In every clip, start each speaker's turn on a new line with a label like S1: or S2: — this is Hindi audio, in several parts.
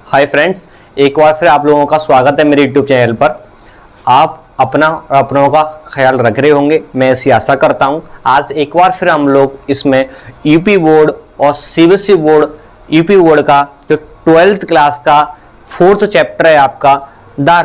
S1: हाय फ्रेंड्स, एक बार फिर आप लोगों का स्वागत है मेरे यूट्यूब चैनल पर। आप अपना और अपनों का ख्याल रख रहे होंगे, मैं ऐसी आशा करता हूं। आज एक बार फिर हम लोग इसमें यूपी बोर्ड और सीबीएसई बोर्ड, यूपी बोर्ड का जो 12th क्लास का 4th चैप्टर है आपका द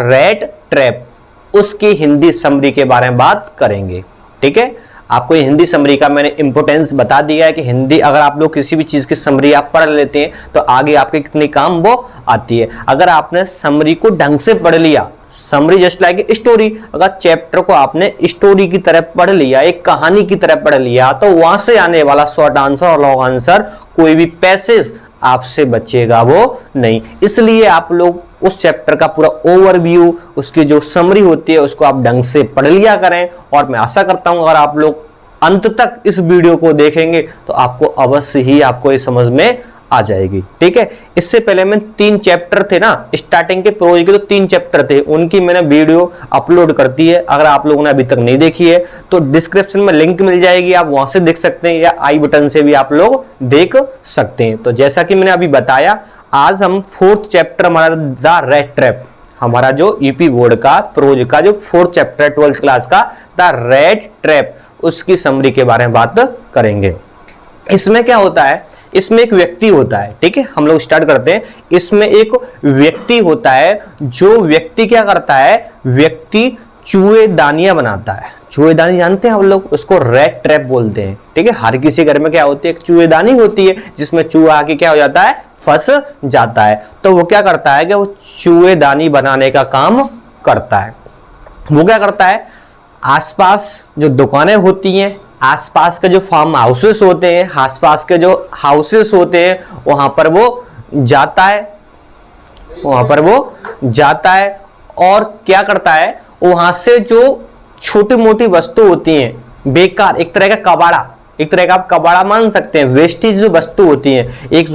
S1: रेट ट्रैप, उसकी हिंदी समरी के बारे में बात करेंगे। ठीक है, आपको ये हिंदी समरी का मैंने इंपोर्टेंस बता दिया है कि हिंदी अगर आप लोग किसी भी चीज की समरी आप पढ़ लेते हैं तो आगे आपके कितनी काम वो आती है। अगर आपने समरी को ढंग से पढ़ लिया, समरी जस्ट लाइक स्टोरी, अगर चैप्टर को आपने स्टोरी की तरह पढ़ लिया, एक कहानी की तरह पढ़ लिया, तो वहां से आने वाला शॉर्ट आंसर और लॉन्ग आंसर कोई भी पैसेज आपसे बचेगा वो नहीं। इसलिए आप लोग उस चैप्टर का पूरा ओवरव्यू, उसकी जो समरी होती है उसको आप ढंग से पढ़ लिया करें। और मैं आशा करता हूं अगर आप लोग अंत तक इस वीडियो को देखेंगे तो आपको अवश्य ही आपको ये समझ में आ जाएगी। ठीक है, इससे पहले मैं 3 चैप्टर थे ना, स्टार्टिंग के प्रोज के तो 3 चैप्टर थे, उनकी मैंने वीडियो अपलोड कर दी है। अगर आप लोगों ने अभी तक नहीं देखी है तो डिस्क्रिप्शन में लिंक मिल जाएगी, आप वहां से देख सकते हैं या आई बटन से भी आप लोग देख सकते हैं। तो जैसा कि मैंने अभी बताया, आज हम 4th चैप्टर हमारा द रेट ट्रैप, हमारा जो यूपी बोर्ड का प्रोज का जो 4th चैप्टर 12th क्लास का द रेट ट्रैप, उसकी समरी के बारे में बात करेंगे। इसमें क्या होता है, इसमें एक व्यक्ति होता है। ठीक है, हम लोग स्टार्ट करते हैं। इसमें एक व्यक्ति होता है, जो व्यक्ति क्या करता है, व्यक्ति चूहेदानियां बनाता है। चूहेदानी जानते हैं हम लोग, उसको रेट ट्रैप बोलते हैं। ठीक है, हर किसी घर में क्या होती है, एक चूहेदानी होती है जिसमें चूहा आके क्या हो जाता है, फंस जाता है। तो वो क्या करता है कि वो चूहेदानी बनाने का काम करता है। वो क्या करता है, आसपास जो दुकानें होती हैं, आसपास के जो फार्म हाउसेस होते हैं, आसपास के जो हाउसेस होते हैं, वहां पर वो जाता है, और क्या करता है, वहां से जो छोटी मोटी वस्तु होती हैं, बेकार, एक तरह का आप कबाड़ा मान सकते हैं, वेस्टेज जो वस्तु होती हैं, एक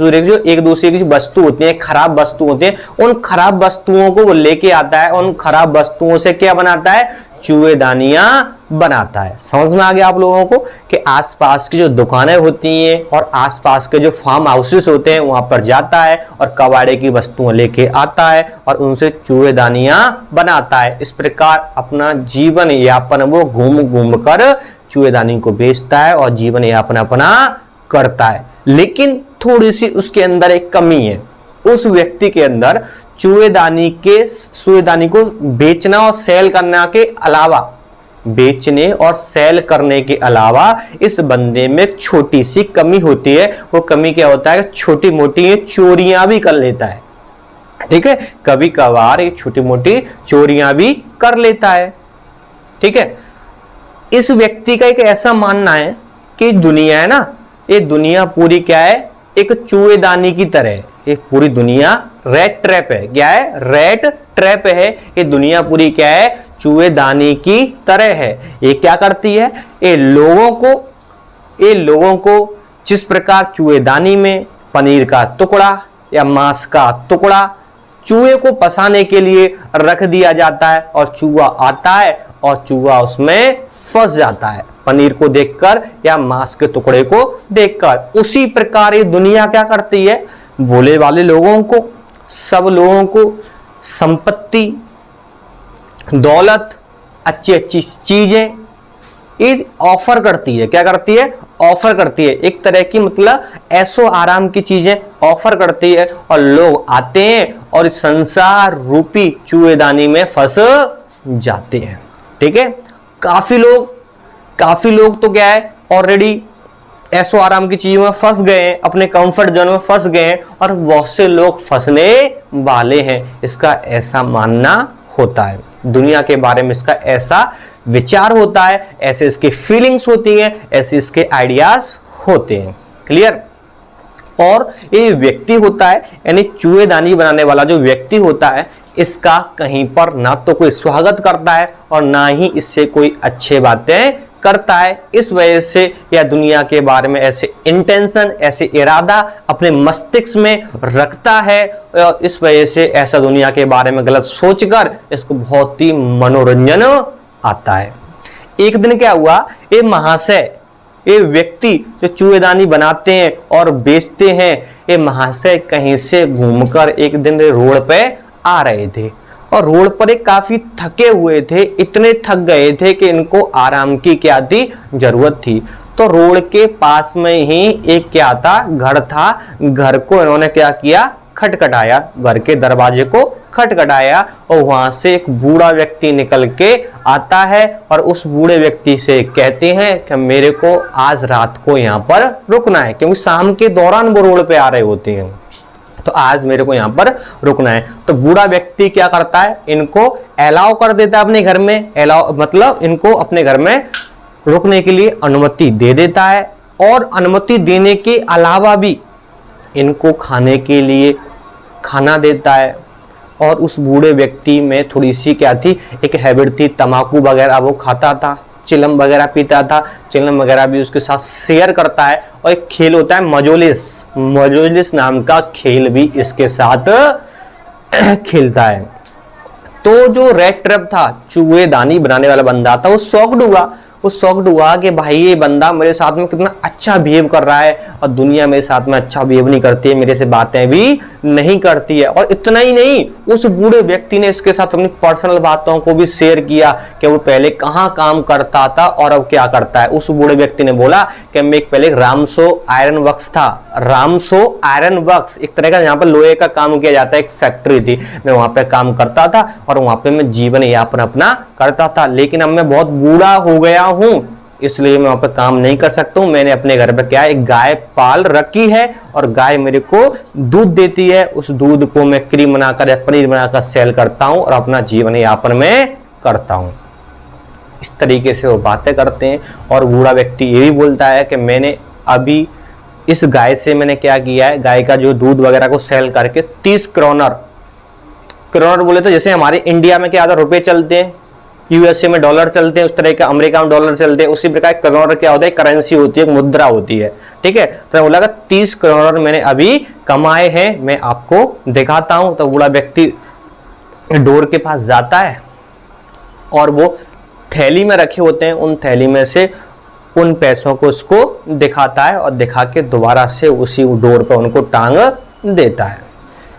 S1: दूसरे की वस्तु होती है, खराब वस्तु होती है, उन खराब वस्तुओं को वो लेके आता है, उन खराब वस्तुओं से क्या बनाता है, चूहेदानियां बनाता है। समझ में आ गया आप लोगों को कि आसपास की जो दुकानें होती हैं और आसपास के जो फार्म हाउसेस होते हैं वहां पर जाता है और कबाड़े की वस्तुएं लेके आता है और उनसे चूहेदानियां बनाता है। इस प्रकार अपना जीवन यापन वो घूम घूम कर चूहेदानी को बेचता है और जीवन यापन अपना करता है। लेकिन थोड़ी सी उसके अंदर एक कमी है, उस व्यक्ति के अंदर चूहेदानी को बेचना और सेल करने के अलावा इस बंदे में एक छोटी सी कमी होती है। वो कमी क्या होता है, छोटी मोटी चोरियां भी कर लेता है। ठीक है, कभी कभार ये छोटी मोटी चोरियां भी कर लेता है। ठीक है, इस व्यक्ति का एक ऐसा मानना है कि दुनिया है ना, ये दुनिया पूरी क्या है, एक चूहेदानी की तरह है। ये पूरी दुनिया रेट ट्रैप है। क्या है, रेट ट्रैप है। ये दुनिया पूरी क्या है, चूहेदानी की तरह है। ये क्या करती है, ये लोगों को जिस प्रकार चूहेदानी में पनीर का टुकड़ा या मांस का टुकड़ा चूहे को फंसाने के लिए रख दिया जाता है और चूहा आता है और चूहा उसमें फंस जाता है, पनीर को देखकर या मांस के टुकड़े को देखकर। उसी प्रकार ये दुनिया क्या करती है, भोले वाले लोगों को, सब लोगों को संपत्ति, दौलत, अच्छी अच्छी चीजें ये ऑफर करती है। क्या करती है, ऑफर करती है। एक तरह की मतलब ऐसो आराम की चीजें ऑफर करती है और लोग आते हैं और इस संसार रूपी चूहेदानी में फंस जाते हैं। ठीक है, काफी लोग तो क्या है, ऑलरेडी ऐसो आराम की चीजों में फंस गए हैं, अपने कंफर्ट जोन में फंस गए हैं और बहुत से लोग फंसने वाले हैं। इसका ऐसा मानना होता है, दुनिया के बारे में इसका ऐसा विचार होता है, ऐसे इसकी फीलिंग्स होती हैं, ऐसे इसके आइडियाज होते हैं। क्लियर। और ये व्यक्ति होता है, यानी चूहेदानी बनाने वाला जो व्यक्ति होता है, इसका कहीं पर ना तो कोई स्वागत करता है और ना ही इससे कोई अच्छे बातें करता है। इस वजह से यह दुनिया के बारे में ऐसे इंटेंशन, ऐसे इरादा अपने मस्तिष्क में रखता है और इस वजह से ऐसा दुनिया के बारे में गलत सोचकर इसको बहुत ही मनोरंजन आता है। एक दिन क्या हुआ, ये महाशय ये व्यक्ति जो चूहेदानी बनाते हैं और बेचते हैं, ये महाशय कहीं से घूमकर एक दिन रोड पे आ रहे थे और रोड पर एक काफी थके हुए थे, इतने थक गए थे कि इनको आराम की क्या थी, जरूरत थी। तो रोड के पास में ही एक क्या था, घर था। घर को इन्होंने क्या किया, खटखटाया, घर के दरवाजे को खटखटाया और वहां से एक बूढ़ा व्यक्ति निकल के आता है और उस बूढ़े व्यक्ति से कहते हैं कि मेरे को आज रात को यहाँ पर रुकना है, क्योंकि शाम के दौरान वो रोड पे आ रहे होते हैं, तो आज मेरे को यहाँ पर रुकना है। तो बूढ़ा व्यक्ति क्या करता है, इनको अलाउ कर देता है अपने घर में, अलाउ मतलब इनको अपने घर में रुकने के लिए अनुमति दे देता है और अनुमति देने के अलावा भी इनको खाने के लिए खाना देता है। और उस बूढ़े व्यक्ति में थोड़ी सी क्या थी, एक हैबिट थी, तंबाकू वगैरह वो खाता था, चिलम वगैरह पीता था, चिलम वगैरह भी उसके साथ शेयर करता है। और एक खेल होता है मजोलिस, मजोलिस नाम का खेल भी इसके साथ खेलता है। तो जो रेड ट्रैप था, चूहेदानी बनाने वाला बंदा था, वो शॉक्ड हुआ कि भाई ये बंदा मेरे साथ में कितना अच्छा बिहेव कर रहा है और दुनिया मेरे साथ में अच्छा बिहेव नहीं करती है, मेरे से बातें भी नहीं करती है। और इतना ही नहीं, उस बूढ़े व्यक्ति ने इसके साथ अपनी पर्सनल बातों को भी शेयर किया कि वो पहले कहाँ काम करता था और अब क्या करता है। उस बूढ़े व्यक्ति ने बोला कि मैं पहले रामसो आयरन वर्क्स था, रामसो आयरन वर्क्स एक तरह का यहाँ पर लोहे का काम किया जाता है, एक फैक्ट्री थी, मैं वहां पे काम करता था और वहां पे मैं जीवन यापन अपना करता था। लेकिन अब मैं बहुत बूढ़ा हो गया हूं, इसलिए मैं वहां पे काम नहीं कर सकता हूं। मैंने अपने घर पे क्या, एक गाय पाल रखी है और गाय मेरे को दूध देती है, उस दूध को मैं क्रीम बनाकर या पनीर बनाकर सेल करता हूं और अपना जीवन यापन में करता हूं। इस तरीके से वो बातें करते हैं। और बूढ़ा व्यक्ति ये भी बोलता है कि मैंने अभी इस गाय से मैंने क्या किया है, गाय का जो दूध वगैरह को सेल करके 30 करोनर बोले तो जैसे हमारे इंडिया में क्या होता है, रुपए चलते हैं, यूएसए में डॉलर चलते हैं, उस तरह का अमेरिका में डॉलर चलते हैं, उसी प्रकार करोड़ क्या होता है, करेंसी होती है, मुद्रा होती है, ठीक है। तो बोला 30 करोड़ मैंने अभी कमाए हैं, मैं आपको दिखाता हूं। तो बूढ़ा व्यक्ति डोर के पास जाता है और वो थैली में रखे होते हैं, उन थैली में से उन पैसों को उसको दिखाता है और दिखा के दोबारा से उसी डोर पर उनको टांग देता है।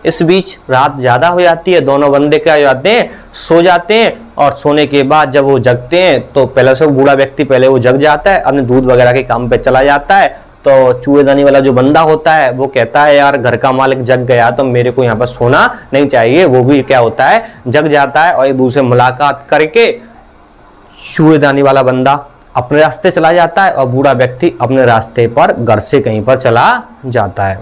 S1: इस बीच रात ज्यादा हो जाती है, दोनों बंदे क्या हो जाते हैं, सो जाते हैं। और सोने के बाद जब वो जगते हैं तो पहले से बूढ़ा व्यक्ति पहले वो जग जाता है, अपने दूध वगैरह के काम पे चला जाता है। तो चूहेदानी वाला जो बंदा होता है वो कहता है यार घर का मालिक जग गया तो मेरे को यहाँ पर सोना नहीं चाहिए। वो भी क्या होता है, जग जाता है और एक दूसरे मुलाकात करके चूहेदानी वाला बंदा अपने रास्ते चला जाता है और बूढ़ा व्यक्ति अपने रास्ते पर घर से कहीं पर चला जाता है।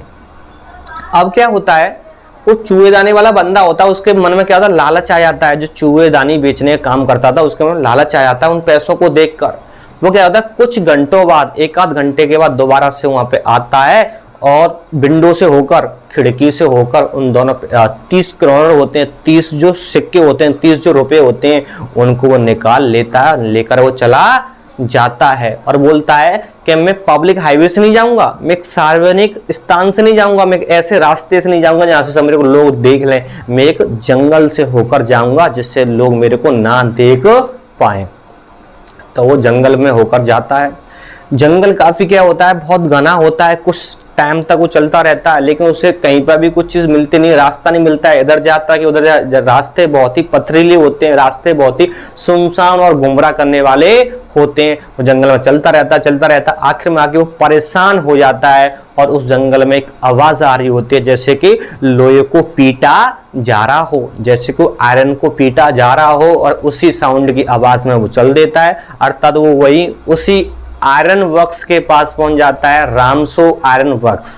S1: अब क्या होता है, वो चूहेदानी वाला बंदा होता है, उसके मन में क्या होता है, लालच आ जाता है। जो चूहेदानी बेचने का काम करता था उसके मन में लालच आ जाता है उन पैसों को देखकर। वो क्या होता है, कुछ घंटों बाद, एक आध घंटे के बाद दोबारा से वहां पे आता है और विंडो से होकर, खिड़की से होकर उन दोनों 30 करोड़ होते हैं, 30 जो सिक्के होते हैं, 30 जो रुपए होते हैं, उनको वो निकाल लेता है, लेकर वो चला जाता है और बोलता है कि मैं पब्लिक हाईवे से नहीं जाऊंगा, मैं एक सार्वजनिक स्थान से नहीं जाऊंगा, मैं एक ऐसे रास्ते से नहीं जाऊंगा जहां से सब मेरे को लोग देख लें, मैं एक जंगल से होकर जाऊंगा जिससे लोग मेरे को ना देख पाए। तो वो जंगल में होकर जाता है। जंगल काफी क्या होता है, बहुत घना होता है, कुछ टाइम तक वो चलता रहता है, लेकिन उसे कहीं पर भी कुछ चीज मिलती नहीं, रास्ता नहीं मिलता है, इधर जाता है कि उधर जा। रास्ते बहुत ही पथरीले होते हैं, रास्ते बहुत ही सुनसान और गुमराह करने वाले होते हैं। वो जंगल में चलता रहता, आखिर में आके वो परेशान हो जाता है और उस जंगल में एक आवाज आ रही होती है जैसे कि लोहे को पीटा जा रहा हो, जैसे कि आयरन को पीटा जा रहा हो, और उसी साउंड की आवाज में वो चल देता है। अर्थात वो वही उसी आयरन वर्क्स के पास पहुंच जाता है, रामसो आयरन वर्क्स,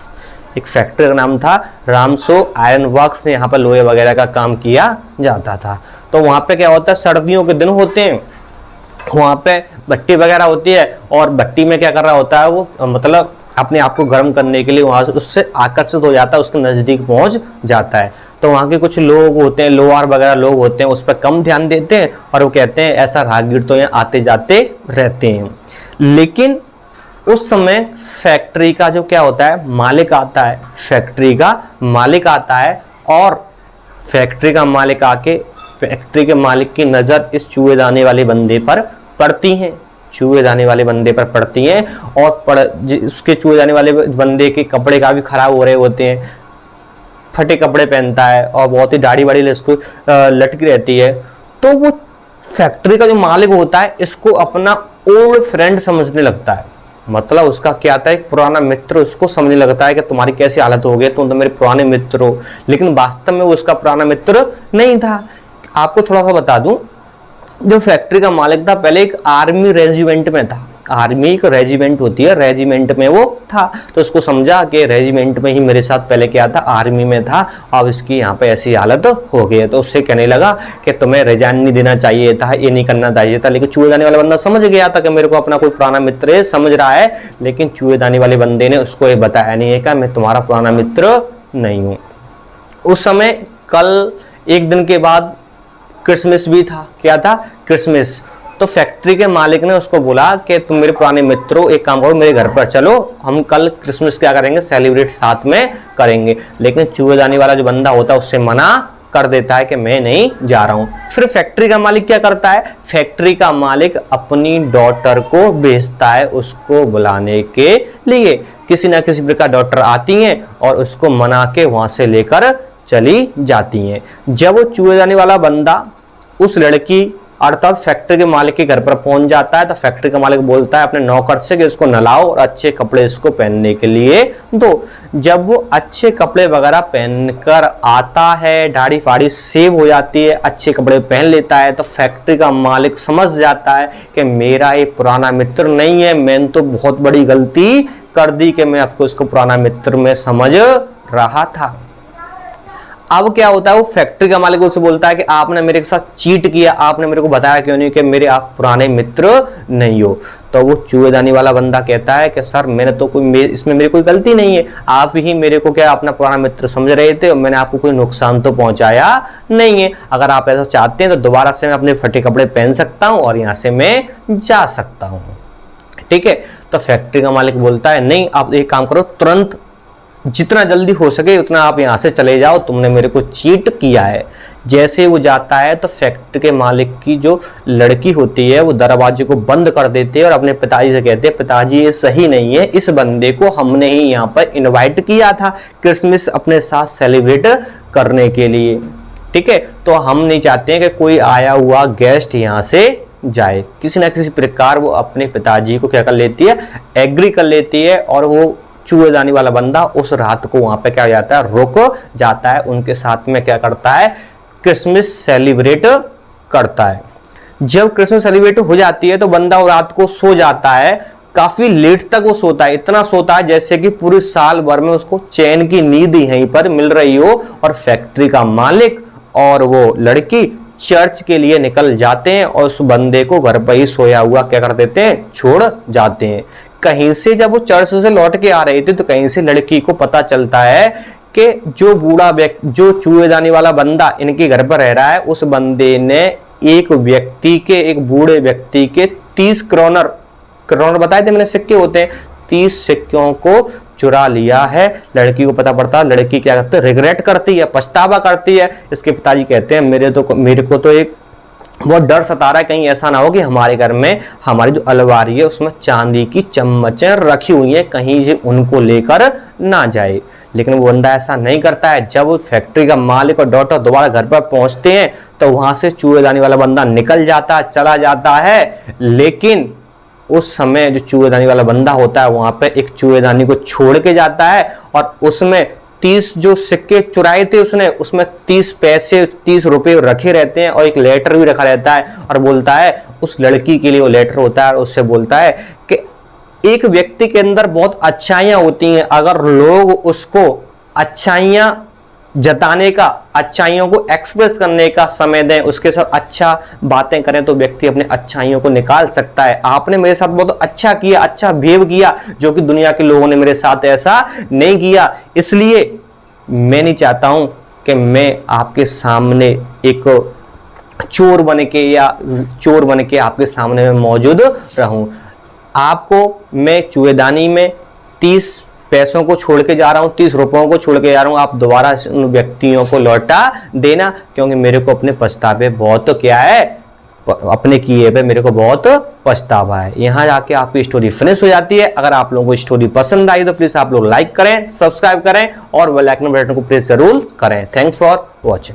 S1: एक फैक्ट्री का नाम था रामसो आयरन वर्क्स, यहाँ पर लोहे वगैरह का काम किया जाता था। तो वहां पे क्या होता है, सर्दियों के दिन होते हैं, वहां पे भट्टी वगैरह होती है और भट्टी में क्या कर रहा होता है वो, मतलब अपने आप को गर्म करने के लिए वहां उससे आकर्षित हो जाता है, उसके नजदीक पहुंच जाता है। तो वहां के कुछ लोग होते हैं, लोहार वगैरह लोग होते हैं, उस पर कम ध्यान देते हैं और वो कहते हैं ऐसा राहगीर तो यहाँ आते जाते रहते हैं। लेकिन उस समय फैक्ट्री का जो क्या होता है, मालिक आता है, फैक्ट्री का मालिक आता है और फैक्ट्री का मालिक आके, फैक्ट्री के मालिक की नजर इस चूहेदानी वाले बंदे पर पड़ती है। चूहेदानी वाले बंदे पर पड़ती हैं और उसके चूहेदानी वाले बंदे के कपड़े का भी खराब हो रहे होते हैं, फटे कपड़े पहनता है और बहुत ही दाढ़ी वाड़ी इसको लटकी रहती है। तो वो फैक्ट्री का जो मालिक होता है इसको अपना ओल्ड फ्रेंड समझने लगता है। मतलब उसका क्या आता है, एक पुराना मित्र उसको समझने लगता है कि तुम्हारी कैसी हालत हो गई, तुम तो मेरे पुराने मित्र हो। लेकिन वास्तव में वो उसका पुराना मित्र नहीं था। आपको थोड़ा सा बता दूं, जो फैक्ट्री का मालिक था पहले एक आर्मी रेजिमेंट में था। आर्मी एक रेजिमेंट होती है, रेजिमेंट में वो था। तो उसको समझा कि रेजिमेंट में ही मेरे साथ पहले क्या था, आर्मी में था, अब इसकी यहाँ पे ऐसी हालत हो गई है। तो उससे कहने लगा कि तुम्हें रिजाइन नहीं देना चाहिए था, ये नहीं करना चाहिए था। लेकिन चूहेदानी वाला बंदा समझ गया था कि मेरे को अपना कोई पुराना मित्र है, समझ रहा है। लेकिन चूहेदानी वाले बंदे ने उसको ये बताया नहीं है कि मैं तुम्हारा पुराना मित्र नहीं हूँ। उस समय कल एक दिन के बाद क्रिसमस भी था। क्या था, क्रिसमस। तो फैक्ट्री के मालिक ने उसको बोला कि तुम मेरे पुराने मित्र हो, एक काम करो मेरे घर पर चलो, हम कल क्रिसमस क्या करेंगे, सेलिब्रेट साथ में करेंगे। लेकिन चूहेदानी वाला जो बंदा होता है उससे मना कर देता है कि मैं नहीं जा रहा हूं। फिर फैक्ट्री का मालिक क्या करता है, फैक्ट्री का मालिक अपनी डॉटर को भेजता है उसको बुलाने के लिए। किसी ना किसी प्रकार डॉटर आती हैं और उसको मना के वहां से लेकर चली जाती हैं। जब वो चूहेदानी वाला बंदा उस लड़की अर्थात फैक्ट्री के मालिक के घर पर पहुंच जाता है तो फैक्ट्री का मालिक बोलता है अपने नौकर से कि इसको नहलाओ और अच्छे कपड़े इसको पहनने के लिए दो। जब वो अच्छे कपड़े वगैरह पहनकर आता है, दाढ़ी फाड़ी सेव हो जाती है, अच्छे कपड़े पहन लेता है, तो फैक्ट्री का मालिक समझ जाता है कि मेरा ये पुराना मित्र नहीं है, मैंने तो बहुत बड़ी गलती कर दी कि मैं आपको इसको पुराना मित्र में समझ रहा था। अब क्या होता है, वो फैक्ट्री का मालिक उससे बोलता है कि आपने मेरे के साथ चीट किया, आपने मेरे को बताया क्यों नहीं कि मेरे आप पुराने मित्र नहीं हो। तो वो चूहेदानी वाला बंदा कहता है कि सर मैंने तो इसमें मेरी कोई गलती नहीं है, आप ही मेरे को क्या अपना पुराना मित्र समझ रहे थे और मैंने आपको कोई नुकसान तो पहुंचाया नहीं है। अगर आप ऐसा चाहते हैं तो दोबारा से मैं अपने फटे कपड़े पहन सकता हूँ और यहाँ से मैं जा सकता हूँ, ठीक है। तो फैक्ट्री का मालिक बोलता है नहीं, आप एक काम करो, तुरंत जितना जल्दी हो सके उतना आप यहाँ से चले जाओ, तुमने मेरे को चीट किया है। जैसे वो जाता है तो फैक्ट्री के मालिक की जो लड़की होती है वो दरवाजे को बंद कर देते हैं और अपने पिताजी से कहते हैं पिताजी ये सही नहीं है, इस बंदे को हमने ही यहाँ पर इनवाइट किया था क्रिसमस अपने साथ सेलिब्रेट करने के लिए, ठीक है। तो हम नहीं चाहते हैं कि कोई आया हुआ गेस्ट यहाँ से जाए। किसी ना किसी प्रकार वो अपने पिताजी को क्या कर लेती है, एग्री कर लेती है और वो चूहेदानी वाला बंदा उस रात को वहां पे क्या हो जाता है, रुक जाता है। उनके साथ में क्या करता है, क्रिसमस सेलिब्रेट करता है। जब क्रिसमस सेलिब्रेट हो जाती है तो बंदा वो रात को सो जाता है, काफी लेट तक वो सोता है, इतना सोता है जैसे कि पूरे साल भर में उसको चैन की नींद यहीं पर मिल रही हो। और फैक्ट्री का मालिक और वो लड़की चर्च के लिए निकल जाते हैं और उस बंदे को घर पर ही सोया हुआ क्या कर देते हैं, छोड़ जाते हैं। कहीं से जब वो चर्च से लौट के आ रहे थे तो कहीं से लड़की को पता चलता है कि जो बूढ़ा व्यक्ति, जो चूहेदानी वाला बंदा इनके घर पर रह रहा है, उस बंदे ने एक बूढ़े व्यक्ति के 30 क्रोनर बताए थे मैंने, सिक्के होते हैं, 30 सिक्कों को चुरा लिया है। लड़की को पता पड़ता है, लड़की क्या करती है, रिग्रेट करती है, पछतावा करती है। इसके पिताजी कहते हैं मेरे को तो एक बहुत डर सता रहा है, कहीं ऐसा ना हो कि हमारे घर में हमारी जो अलमारी है उसमें चांदी की चम्मचें रखी हुई हैं, कहीं से उनको लेकर ना जाए। लेकिन वो बंदा ऐसा नहीं करता है। जब वो फैक्ट्री का मालिक और डॉक्टर दोबारा घर पर पहुंचते हैं तो वहां से चूहेदानी वाला बंदा निकल जाता है, चला जाता है। लेकिन उस समय जो चूहेदानी वाला बंदा होता है वहां पे एक चूहेदानी को छोड़ के जाता है और उसमें 30 जो सिक्के चुराए थे उसने, उसमें 30 पैसे 30 रुपए रखे रहते हैं और एक लेटर भी रखा रहता है। और बोलता है उस लड़की के लिए वो लेटर होता है और उससे बोलता है कि एक व्यक्ति के अंदर बहुत अच्छाइयां होती हैं, अगर लोग उसको अच्छाइयां जताने का, अच्छाइयों को एक्सप्रेस करने का समय दें, उसके साथ अच्छा बातें करें तो व्यक्ति अपने अच्छाइयों को निकाल सकता है। आपने मेरे साथ बहुत अच्छा किया, अच्छा बिहेव किया, जो कि दुनिया के लोगों ने मेरे साथ ऐसा नहीं किया। इसलिए मैं नहीं चाहता हूं कि मैं आपके सामने एक चोर बन के आपके सामने में मौजूद रहूं। आपको मैं चूहेदानी में 30 पैसों को छोड़ के जा रहा हूं, 30 रुपयों को छोड़ के जा रहा हूं, आप दोबारा उन व्यक्तियों को लौटा देना, क्योंकि मेरे को अपने पछतावे बहुत क्या है, अपने किए पे मेरे को बहुत पछतावा है। यहाँ जाके आपकी स्टोरी फिनिश हो जाती है। अगर आप लोगों को स्टोरी पसंद आई तो प्लीज आप लोग लाइक करें, सब्सक्राइब करें और बेल आइकन बटन को प्रेस जरूर करें। Thanks for watching.